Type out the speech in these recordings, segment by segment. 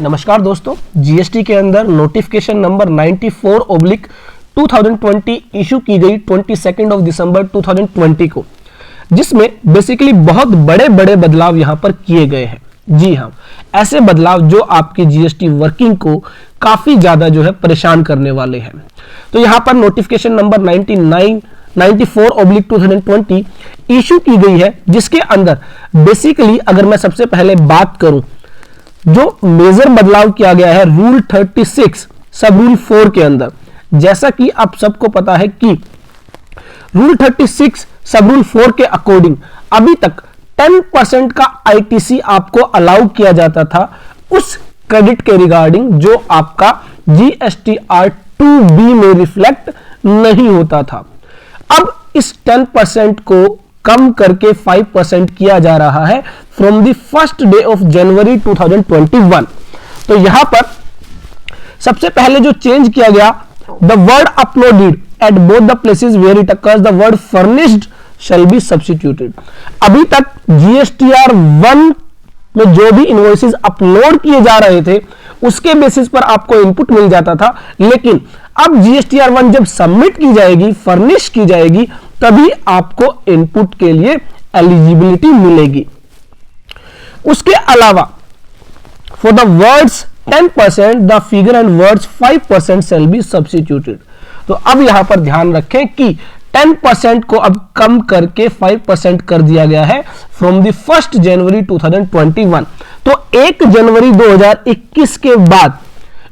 नमस्कार दोस्तों, जीएसटी के अंदर नोटिफिकेशन नंबर 94/2020 इशू की गई 22 दिसंबर 2020 को, जिसमें बेसिकली बहुत बड़े बड़े बदलाव यहां पर किए गए हैं। जी हां, ऐसे बदलाव जो आपकी जीएसटी वर्किंग को काफी ज्यादा जो है परेशान करने वाले हैं। तो यहां पर नोटिफिकेशन नंबर 94/2020 इशू की गई है, जिसके अंदर बेसिकली अगर मैं सबसे पहले बात करूं, जो मेजर बदलाव किया गया है रूल 36 सब रूल 4 के अंदर, जैसा कि आप सबको पता है कि रूल 36 सब रूल 4 के अकॉर्डिंग अभी तक 10% का आईटीसी आपको अलाउ किया जाता था उस क्रेडिट के रिगार्डिंग जो आपका जीएसटीआर 2B में रिफ्लेक्ट नहीं होता था। अब इस 10% को कम करके 5% किया जा रहा है from the first day of January 2021। तो यहां पर सबसे पहले जो चेंज किया गया, the word uploaded at both the places where it occurs the word furnished shall be substituted. अभी तक जीएसटीआर 1 में जो भी इनवॉइसेस अपलोड किए जा रहे थे उसके बेसिस पर आपको इनपुट मिल जाता था, लेकिन अब जीएसटीआर 1 जब सबमिट की जाएगी, फर्निश की जाएगी, तभी आपको इनपुट के लिए एलिजिबिलिटी मिलेगी। उसके अलावा for the words 10% the figure and words 5% shell be substituted. तो अब यहां पर ध्यान रखें कि 10% को अब कम करके 5% कर दिया गया है फ्रॉम द 1 जनवरी 2021। तो 1 जनवरी 2021 के बाद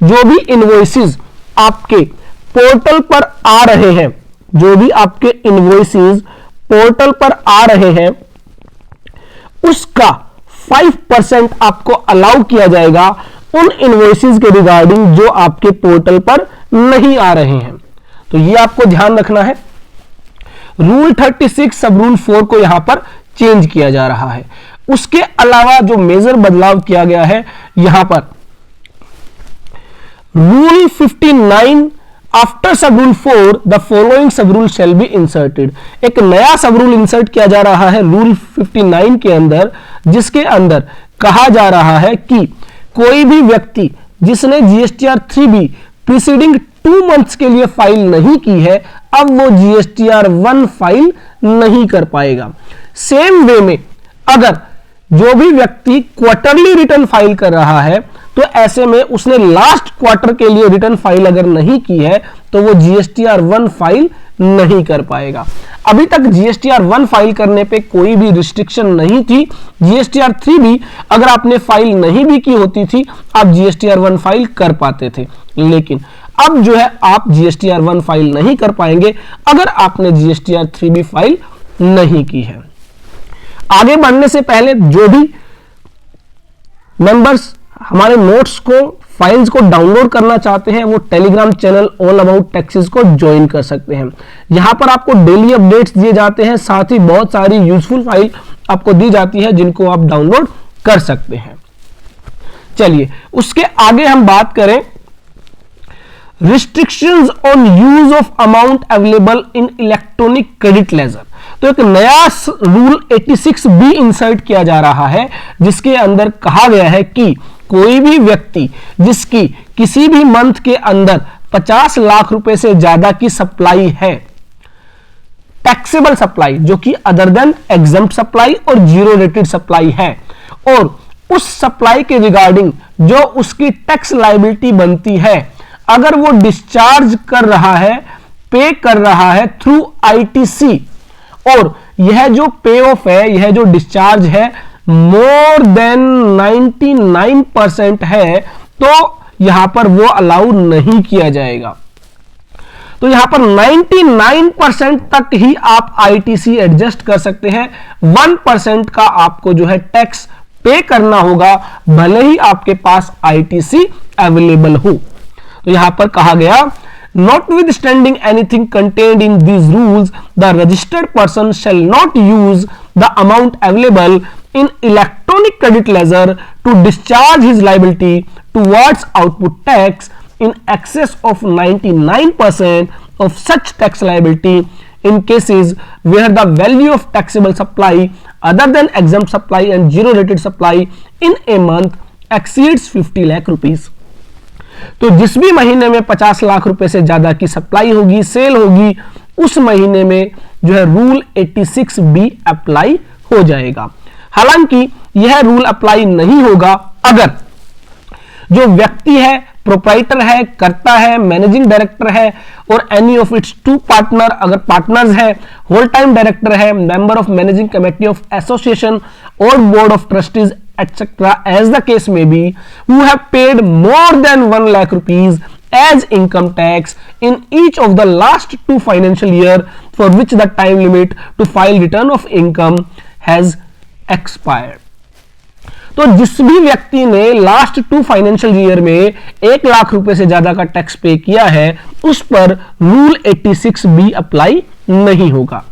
जो भी इनवॉइसेस आपके पोर्टल पर आ रहे हैं, जो भी आपके इनवॉइसेस पोर्टल पर आ रहे हैं, उसका 5% आपको अलाउ किया जाएगा उन इनवॉइसेस के रिगार्डिंग जो आपके पोर्टल पर नहीं आ रहे हैं। तो ये आपको ध्यान रखना है। रूल 36 सब रूल 4 को यहां पर चेंज किया जा रहा है। उसके अलावा जो मेजर बदलाव किया गया है यहां पर रूल 59 आफ्टर सब रूल 4 द फॉलोइंग सब रूल शैल बी इंसर्टेड। एक नया सब रूल इंसर्ट किया जा रहा है रूल 59 के अंदर, जिसके अंदर कहा जा रहा है कि कोई भी व्यक्ति जिसने जीएसटीआर 3B प्रीसीडिंग 2 मंथ्स के लिए फाइल नहीं की है, अब वो जीएसटीआर 1 फाइल नहीं कर पाएगा। सेम वे में अगर जो भी व्यक्ति क्वार्टरली रिटर्न फाइल कर रहा है, तो ऐसे में उसने लास्ट क्वार्टर के लिए रिटर्न फाइल अगर नहीं की है तो वो जीएसटीआर 1 फाइल नहीं कर पाएगा। अभी तक जीएसटीआर 1 फाइल करने पे कोई भी रिस्ट्रिक्शन नहीं थी। जीएसटीआर 3B अगर आपने फाइल नहीं भी की होती थी, आप जीएसटीआर 1 फाइल कर पाते थे, लेकिन अब जो है आप जीएसटीआर 1 फाइल नहीं कर पाएंगे अगर आपने जीएसटीआर 3B फाइल नहीं की है। आगे बढ़ने से पहले जो भी मेंबर्स हमारे नोट्स को, फाइल्स को डाउनलोड करना चाहते हैं, वो Telegram channel all about taxes को ज्वाइन कर सकते हैं। यहां पर आपको डेली अपडेट्स दिए जाते हैं, साथ ही बहुत सारी यूजफुल फाइल आपको दी जाती है जिनको आप डाउनलोड कर सकते हैं। चलिए उसके आगे हम बात करें restrictions on use of amount available in electronic credit ledger. तो एक नया रूल 86B इंसर्ट किया जा रहा है, जिसके अंदर कहा गया है कि कोई भी व्यक्ति जिसकी किसी भी मंथ के अंदर 50 लाख रुपए से ज्यादा की सप्लाई है, टैक्सेबल सप्लाई जो कि अदर देन एग्जम्प्ट सप्लाई और जीरो रेटेड सप्लाई है, और उस सप्लाई के रिगार्डिंग जो उसकी टैक्स लायबिलिटी बनती है, अगर वो डिस्चार्ज कर रहा है, पे कर रहा है थ्रू आईटीसी, और यह जो पे ऑफ है, यह जो डिस्चार्ज है मोर देन 99% है, तो यहां पर वो अलाउ नहीं किया जाएगा। तो यहां पर 99% तक ही आप आईटीसी एडजस्ट कर सकते हैं। 1% का आपको जो है टैक्स पे करना होगा, भले ही आपके पास आईटीसी अवेलेबल हो। तो यहां पर कहा गया, notwithstanding anything contained in these rules, the registered person shall not use the amount available in electronic credit ledger to discharge his liability towards output tax in excess of 99% of such tax liability in cases where the value of taxable supply other than exempt supply and zero rated supply in a month exceeds 50 lakh rupees. तो जिस भी महीने में 50 लाख रुपए से ज्यादा की supply होगी, सेल होगी, उस महीने में जो है रूल 86B अप्लाई हो जाएगा। हालांकि यह रूल अप्लाई नहीं होगा अगर जो व्यक्ति है, प्रोप्राइटर है, कर्ता है, मैनेजिंग डायरेक्टर है और any of its two partner, अगर पार्टनर्स है, होल टाइम डायरेक्टर है, member of managing committee of association और board of trustees etc. as the case may be, who have paid more than 1 lakh rupees as income tax in each of the last 2 financial year for which the time limit to file return of income has expired. तो जिस भी व्यक्ति ने last 2 financial year में 1 लाख रुपए से ज्यादा का टैक्स पे किया है, उस पर रूल 86B अप्लाई नहीं होगा।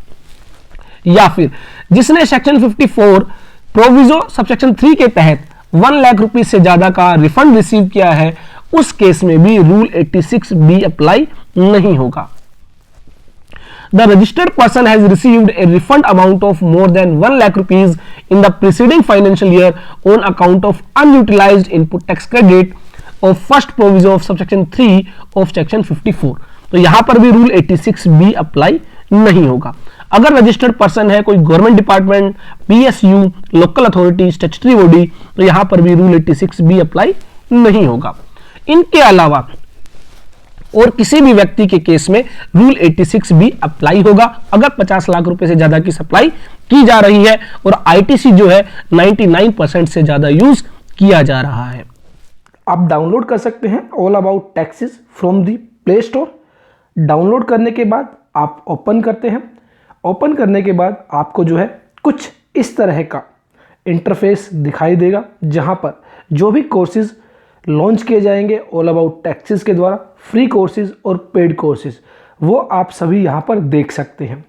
या फिर जिसने सेक्शन 54 प्रोविजो सबसेक्शन 3 के तहत 1 लाख रुपए से ज्यादा का रिफंड रिसीव किया है, उस केस में भी रूल 86B अप्लाई नहीं होगा। The registered person has received a refund amount of more than 1 lakh rupees in the preceding financial year on account of unutilized input tax credit of first proviso of subsection 3 of section 54। तो यहां पर भी rule 86B apply नहीं होगा। अगर registered person है, कोई government department, PSU, local authority, statutory body, तो यहां पर भी रूल 86B अप्लाई नहीं होगा। इनके अलावा और किसी भी व्यक्ति के केस में रूल 86B अप्लाई होगा अगर 50 लाख रुपए से ज्यादा की सप्लाई की जा रही है और ITC जो है 99% से ज्यादा यूज किया जा रहा है। आप डाउनलोड कर सकते हैं all about taxes from the play store. Download करने के बाद आप ओपन करते हैं। ओपन करने के बाद आपको जो है कुछ इस तरह का इंटरफेस दिखाई देगा, जहां पर जो भी कोर्सेज लॉन्च किए जाएंगे ऑल अबाउट टैक्सेस के द्वारा, फ्री कोर्सेज और पेड कोर्सेज, वो आप सभी यहाँ पर देख सकते हैं।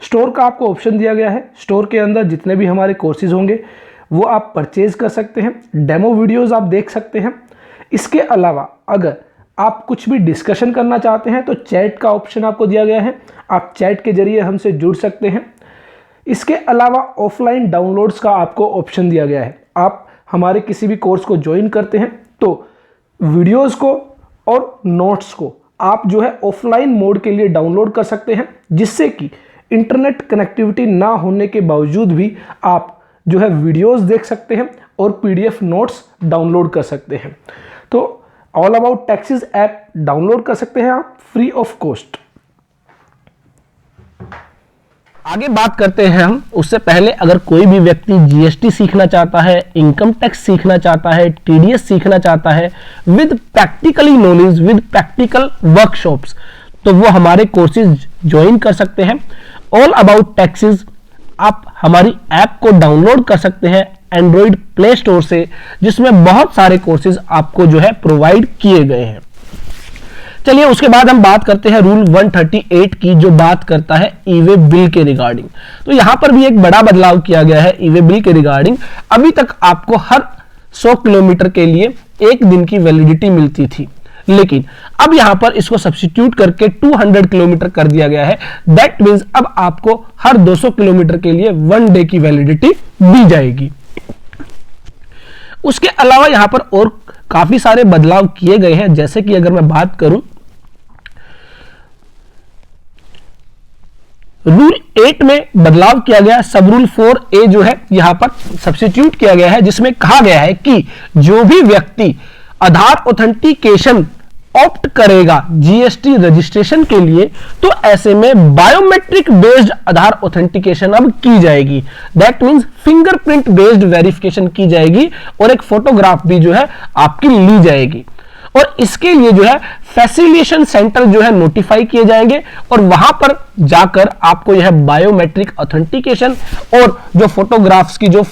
स्टोर का आपको ऑप्शन दिया गया है। स्टोर के अंदर जितने भी हमारे कोर्सेज होंगे वो आप परचेज कर सकते हैं। डेमो वीडियोस आप देख सकते हैं। इसके अलावा अगर आप कुछ भी डिस्कशन करना चाहते हैं तो चैट का ऑप्शन आपको दिया गया है, आप चैट के जरिए हमसे जुड़ सकते हैं। इसके अलावा ऑफलाइन डाउनलोड्स का आपको ऑप्शन दिया गया है। आप हमारे किसी भी कोर्स को ज्वाइन करते हैं तो वीडियोस को और नोट्स को आप जो है ऑफलाइन मोड के लिए डाउनलोड कर सकते हैं, जिससे कि इंटरनेट कनेक्टिविटी ना होने के बावजूद भी आप जो है वीडियोस देख सकते हैं और PDF नोट्स डाउनलोड कर सकते हैं। तो all about taxes app download कर सकते हैं आप फ्री ऑफ कॉस्ट। आगे बात करते हैं हम। उससे पहले अगर कोई भी व्यक्ति GST सीखना चाहता है, इनकम टैक्स सीखना चाहता है, TDS सीखना चाहता है with practically knowledge, with practical workshops, तो वो हमारे कोर्सेज ज्वाइन कर सकते हैं। ऑल अबाउट टैक्सेस आप हमारी ऐप को डाउनलोड कर सकते हैं एंड्रॉइड प्ले स्टोर से, जिसमें बहुत सारे कोर्सेज आपको जो है प्रोवाइड किए गए हैं। चलिए उसके बाद हम बात करते हैं रूल 138 की, जो बात करता है ई-वे बिल के रिगार्डिंग। तो यहां पर भी एक बड़ा बदलाव किया गया है ई-वे बिल के रिगार्डिंग। अभी तक आपको हर 100 किलोमीटर के लिए 1 दिन की वैलिडिटी मिलती थी, लेकिन अब यहां पर इसको सब्स्टिट्यूट करके 200 किलोमीटर कर दिया गया है। दैट मींस अब आपको हर 200 किलोमीटर के लिए 1 डे की वैलिडिटी दी जाएगी। उसके अलावा यहां पर और काफी सारे बदलाव किए गए हैं, जैसे कि अगर मैं बात करूं रूल 8 में बदलाव किया गया। सब रूल 4A जो है यहां पर सब्स्टिट्यूट किया गया है, जिसमें कहा गया है कि जो भी व्यक्ति आधार ऑथेंटिकेशन ऑप्ट करेगा GST रजिस्ट्रेशन के लिए, तो ऐसे में बायोमेट्रिक बेस्ड आधार ऑथेंटिकेशन अब की जाएगी। That means fingerprint based verification की जाएगी और एक फोटोग्राफ भी जो है आपकी ली जाएगी। और इसके लिए जो है फैसिलिटेशन सेंटर जो है नोटिफाई किए जाएंगे और वहां पर जाकर आपको यह बायोमेट्रिक ऑथेंटिकेशन और जो फोटोग्राफ्स की जो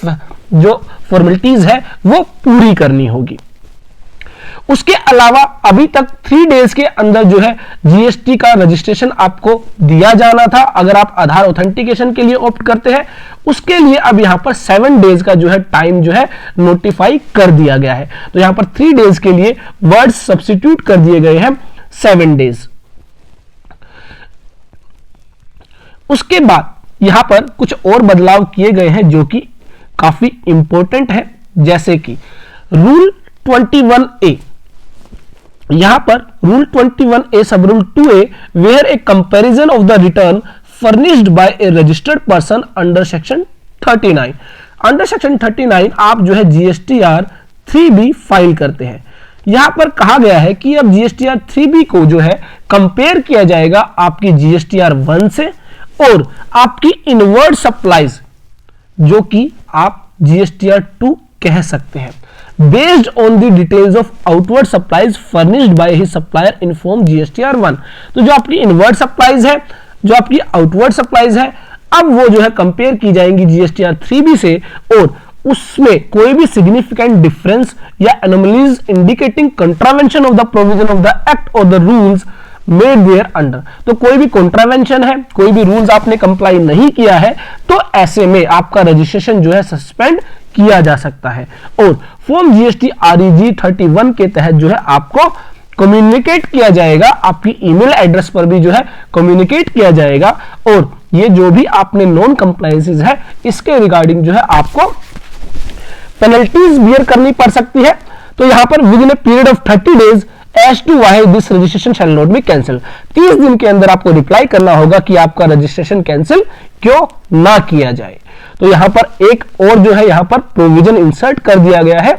फॉर्मेलिटीज है वो पूरी करनी होगी। उसके अलावा अभी तक 3 डेज के अंदर जो है GST का रजिस्ट्रेशन आपको दिया जाना था अगर आप आधार ऑथेंटिकेशन के लिए ऑप्ट करते हैं। उसके लिए अब यहां पर 7 डेज का जो है टाइम जो है नोटिफाई कर दिया गया है। तो यहां पर 3 डेज के लिए वर्ड्स सब्स्टिट्यूट कर दिए गए हैं 7 डेज। उसके बाद यहां पर कुछ और बदलाव किए गए हैं जो कि काफी इंपॉर्टेंट है, जैसे कि रूल 21A, यहां पर rule 21A sub rule 2A, where a comparison of the return furnished by a registered person under section 39। Under section 39 आप जो है GSTR 3B फाइल करते हैं। यहां पर कहा गया है कि अब GSTR 3B को जो है कंपेयर किया जाएगा आपकी GSTR 1 से, और आपकी इनवर्ड सप्लाईज जो कि आप GSTR 2 कह सकते हैं, based on the details of outward supplies furnished by his supplier in form GSTR 1। तो जो आपकी इनवर्ड सप्लाईज है, जो आपकी आउटवर्ड सप्लाईज है, अब वो जो है कंपेयर की जाएंगी GSTR 3B से, और उसमें कोई भी सिग्निफिकेंट डिफरेंस या anomalies indicating contravention of the provision of the act और the rules made thereunder. तो कोई भी कॉन्ट्रावेंशन है, कोई भी रूल्स आपने कंप्लाई नहीं किया है, तो ऐसे में आपका रजिस्ट्रेशन जो है सस्पेंड किया जा सकता है। और फॉर्म GST REG 31 के तहत जो है आपको कम्युनिकेट किया जाएगा, आपकी ईमेल एड्रेस पर भी जो है कम्युनिकेट किया जाएगा, और ये जो भी आपने नॉन कंप्लायंसेस है इसके रिगार्डिंग जो है आपको पेनल्टीज बियर करनी पड़ सकती है। तो यहां पर within a period of 30 days as to why this registration shall not be cancel. 30 दिन के अंदर आपको रिप्लाई करना होगा कि आपका रजिस्ट्रेशन कैंसिल क्यों ना किया जाए। तो यहां पर एक और जो है यहां पर प्रोविजन इंसर्ट कर दिया गया है।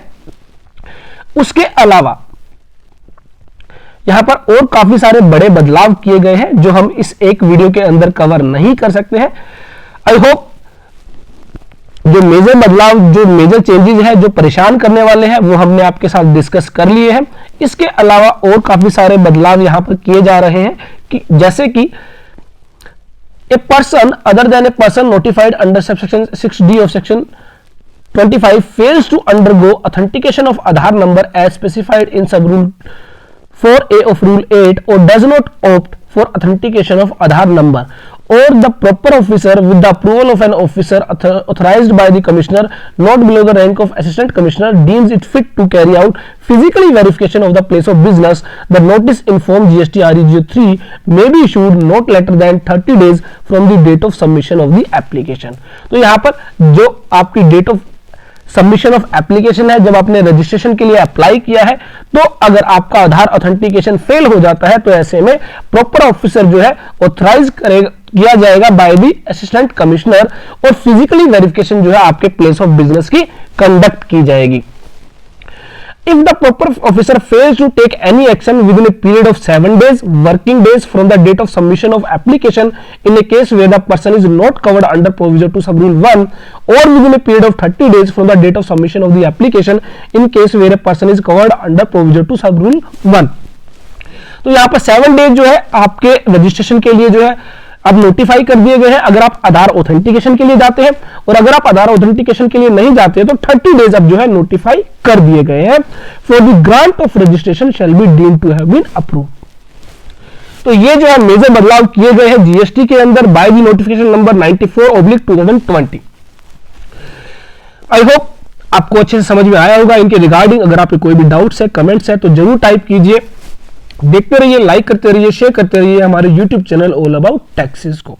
उसके अलावा यहां पर और काफी सारे बड़े बदलाव किए गए हैं जो हम इस एक वीडियो के अंदर कवर नहीं कर सकते हैं। आई होप जो मेजर बदलाव, जो मेजर चेंजेस है, जो परेशान करने वाले हैं, वो हमने आपके साथ डिस्कस कर लिए हैं। इसके अलावा और काफी सारे बदलाव यहां पर किए जा रहे हैं कि जैसे कि a person other than a person notified under subsection 6D of section 25 fails to undergo authentication of Aadhaar number as specified in sub rule 4A of rule 8 or does not opt for authentication of Aadhaar number, or the proper officer with the approval of an officer authorized by the commissioner not below the rank of assistant commissioner deems it fit to carry out physically verification of the place of business, the notice in form GST REG 3 may be issued not later than 30 days from the date of submission of the application। तो यहाँ पर जो आपकी date of submission of application है, जब आपने registration के लिए अप्लाई किया है, तो अगर आपका आधार ऑथेंटिकेशन फेल हो जाता है तो ऐसे में प्रॉपर ऑफिसर जो है ऑथराइज किया जाएगा बाय द असिस्टेंट कमिश्नर, और फिजिकली वेरिफिकेशन जो है आपके प्लेस ऑफ बिजनेस की कंडक्ट की जाएगी। If the proper officer fails to take any action within a period of 7 days working days from the date of submission of application in a case where the person is not covered under provision to sub rule 1, or within a period of 30 days from the date of submission of the application in case where a person is covered under provision to sub rule 1। तो यहाँ पर 7 days जो है आपके registration के लिए जो है अब नोटिफाई कर दिए गए हैं अगर आप आधार ऑथेंटिकेशन के लिए जाते हैं, और अगर आप आधार ऑथेंटिकेशन के लिए नहीं जाते तो 30 डेज अब जो है नोटिफाई कर दिए गए हैं। For the grant of registration shall be deemed to have been approved. तो ये जो है मेजर बदलाव किए गए हैं जीएसटी के अंदर by the notification number 94/2020। I hope आपको अच्छे से समझ में आया होगा इनके रिगार्डिंग। अगर आपके कोई भी डाउट्स है, कमेंट्स है, तो जरूर टाइप कीजिए। देखते रहिए, लाइक करते रहिए, शेयर करते रहिए हमारे YouTube channel all about taxes को।